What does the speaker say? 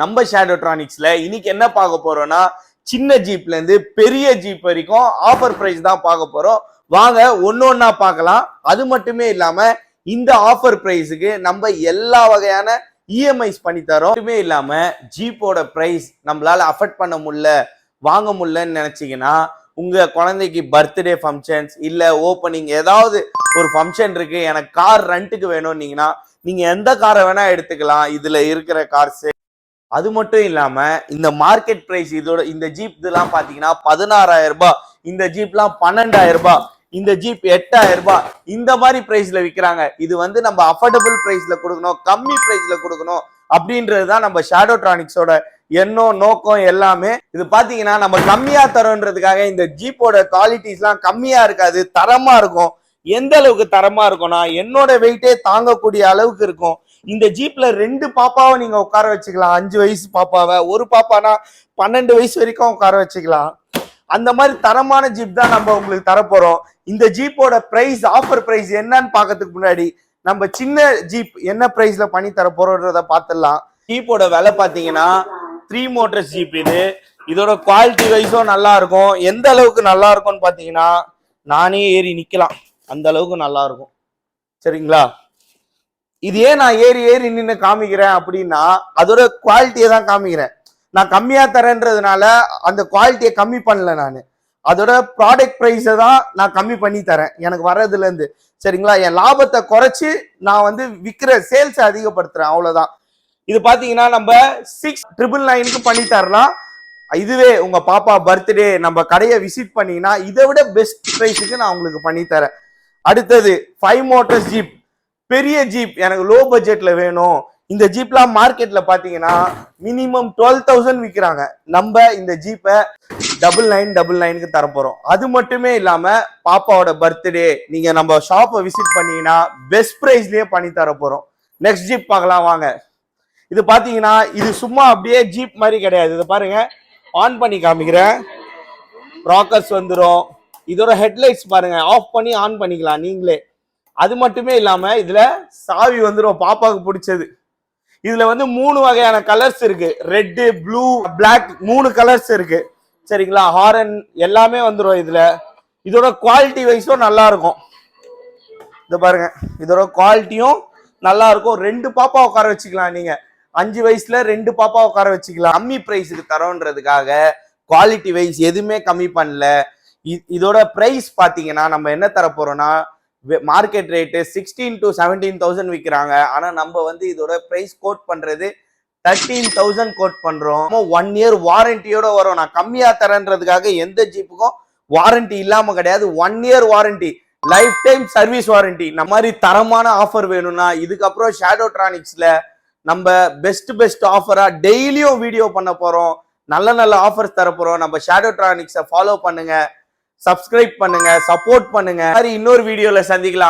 நம்ம ஷேடோட்ரானிக்ஸ்ல இன்னைக்கு என்ன பார்க்க போறோம்னா சின்ன ஜீப்ல இருந்து பெரிய ஜீப் வரைக்கும் ஆஃபர் பிரைஸ் தான் பார்க்க போறோம். வாங்க ஒன்னொன்னா பார்க்கலாம். அது மட்டுமே இல்லாம இந்த ஆஃபர் பிரைஸுக்கு நம்ம எல்லா வகையான இஎம்ஐஸ் பண்ணி தரோம். மட்டுமே இல்லாம ஜீப்போட பிரைஸ் நம்மளால அஃபோர்ட் பண்ண முடியல, வாங்க முடியலன்னு நினைச்சீங்கன்னா, உங்க குழந்தைக்கு பர்த்டே ஃபங்க்ஷன்ஸ் இல்ல ஓப்பனிங் ஏதாவது ஒரு ஃபங்க்ஷன் இருக்கு, எனக்கு கார் ரெண்ட்டுக்கு வேணும்னீங்கன்னா நீங்க எந்த காரை வேணா எடுத்துக்கலாம் இதுல இருக்கிற கார்ஸ். அது மட்டும் இல்லாம இந்த மார்க்கெட் பிரைஸ் இதோட இந்த ஜீப் இதெல்லாம் பாத்தீங்கன்னா 16,000 ரூபாய், இந்த ஜீப்லாம் 12,000 ரூபாய், இந்த ஜீப் 8,000 ரூபாய், இந்த மாதிரி பிரைஸ்ல விற்கிறாங்க. இது வந்து நம்ம அஃபோர்டபுள் பிரைஸ்ல கொடுக்கணும், கம்மி பிரைஸ்ல கொடுக்கணும் அப்படின்றதுதான் நம்ம ஷேடோட்ரானிக்ஸோட எண்ணம், நோக்கம் எல்லாமே. இது பாத்தீங்கன்னா நம்ம கம்மியா தரோன்றதுக்காக இந்த ஜீப்போட குவாலிட்டிஸ் எல்லாம் கம்மியா இருக்காது, தரமா இருக்கும். எந்த அளவுக்கு தரமா இருக்கும்னா என்னோட வெயிட்டே தாங்கக்கூடிய அளவுக்கு இருக்கும். இந்த ஜீப்ல 2 பாப்பாவை நீங்க உட்கார வச்சுக்கலாம். 5 வயசு பாப்பாவை, ஒரு பாப்பானா 12 வயசு வரைக்கும் உட்கார வச்சுக்கலாம். அந்த மாதிரி தரமான ஜீப் தான் நம்ம உங்களுக்கு தரப்போறோம். இந்த ஜீப்போட பிரைஸ், ஆஃபர் பிரைஸ் என்னன்னு பாக்கிறதுக்கு முன்னாடி நம்ம சின்ன ஜீப் என்ன பிரைஸ்ல பண்ணி தர போறோம்ன்றத பாத்துடலாம். ஜீப்போட விலை பாத்தீங்கன்னா 3 மோட்டர்ஸ் ஜீப் இது. இதோட குவாலிட்டி வைஸும் நல்லா இருக்கும். எந்த அளவுக்கு நல்லா இருக்கும்னு பாத்தீங்கன்னா நானே ஏறி நிக்கலாம், அந்த அளவுக்கு நல்லா இருக்கும். சரிங்களா? இது ஏன் நான் ஏறி நின்று காமிக்கிறேன் அப்படின்னா அதோட குவாலிட்டியை தான் காமிக்கிறேன். நான் கம்மியா தரேன்றதுனால அந்த குவாலிட்டியை கம்மி பண்ணல, நான் அதோட ப்ராடக்ட் ப்ரைஸை தான் நான் கம்மி பண்ணி தரேன் எனக்கு வர்றதுல இருந்து. சரிங்களா? என் லாபத்தை குறைச்சு நான் வந்து விற்கிற சேல்ஸை அதிகப்படுத்துறேன், அவ்வளவுதான். இது பாத்தீங்கன்னா நம்ம 6,999 பண்ணி தரலாம். இதுவே உங்க பாப்பா பர்த்டே நம்ம கடையை விசிட் பண்ணீங்கன்னா இதை விட பெஸ்ட் பிரைஸுக்கு நான் உங்களுக்கு பண்ணி தரேன். அடுத்தது 5 மோட்டர்ஸ் ஜீப், பெரிய ஜீப், எனக்கு லோ பட்ஜெட்ல வேணும். இந்த ஜீப்லாம் மார்க்கெட்ல பாத்தீங்கன்னா மினிமம் 12,000 விற்கிறாங்க. நம்ம இந்த ஜீப்பை 9,999க்கு தரப்போறோம். அது மட்டுமே இல்லாம பாப்பாவோட பர்த்டே நீங்க நம்ம ஷாப்பை விசிட் பண்ணீங்கன்னா பெஸ்ட் பிரைஸ்லயே பண்ணி தர போறோம். நெக்ஸ்ட் ஜீப் பார்க்கலாம் வாங்க. இது பாத்தீங்கன்னா இது சும்மா அப்படியே ஜீப் மாதிரி கிடையாது. இது பாருங்க, ஆன் பண்ணி காமிக்கிறேன். ராக்கர்ஸ் வந்துடும். இதோட ஹெட்லைட்ஸ் பாருங்க, ஆஃப் பண்ணி ஆன் பண்ணிக்கலாம் நீங்களே. அது மட்டுமே இல்லாம இதுல சாவி வந்துடும், பாப்பாவுக்கு பிடிச்சது. இதுல வந்து 3 வகையான கலர்ஸ் இருக்கு, ரெட்டு, ப்ளூ, பிளாக், 3 கலர்ஸ் இருக்கு. சரிங்களா? ஹாரன் எல்லாமே வந்துடும் இதுல. இதோட குவாலிட்டி வைஸும் நல்லா இருக்கும். இது பாருங்க, இதோட குவாலிட்டியும் நல்லா இருக்கும். 2 பாப்பா உட்கார வச்சுக்கலாம் நீங்க. 5 வயசுல 2 பாப்பா உட்கார வச்சுக்கலாம். கம்மி பிரைஸுக்கு தரோன்றதுக்காக குவாலிட்டி வைஸ் எதுவுமே கம்மி பண்ணல. இதோட பிரைஸ் பாத்தீங்கன்னா நம்ம என்ன தர போறோம்னா மார்க்கெட் ரேட்டு 16,000 to 17,000 விற்கிறாங்க. ஆனா நம்ம வந்து இதோட பிரைஸ் கோட் பண்றது 13,000 கோட் பண்றோம். 1 இயர் வாரண்டியோட வரும். நான் கம்மியா தரேன்றதுக்காக எந்த ஜீப்புக்கும் வாரண்டி இல்லாம கிடையாது. 1 year warranty, life time service warranty. இந்த மாதிரி தரமான ஆஃபர் வேணும்னா இதுக்கப்புறம் ஷேடோட்ரானிக்ஸ்ல நம்ம பெஸ்ட் ஆஃபரா டெய்லியும் வீடியோ பண்ண போறோம். நல்ல ஆஃபர்ஸ் தர போறோம். நம்ம ஷேடோட்ரானிக்ஸை ஃபாலோ பண்ணுங்க, சப்ஸ்கிரைப் பண்ணுங்க, சப்போர்ட் பண்ணுங்க. இன்னொரு வீடியோல சந்திக்கலாம்.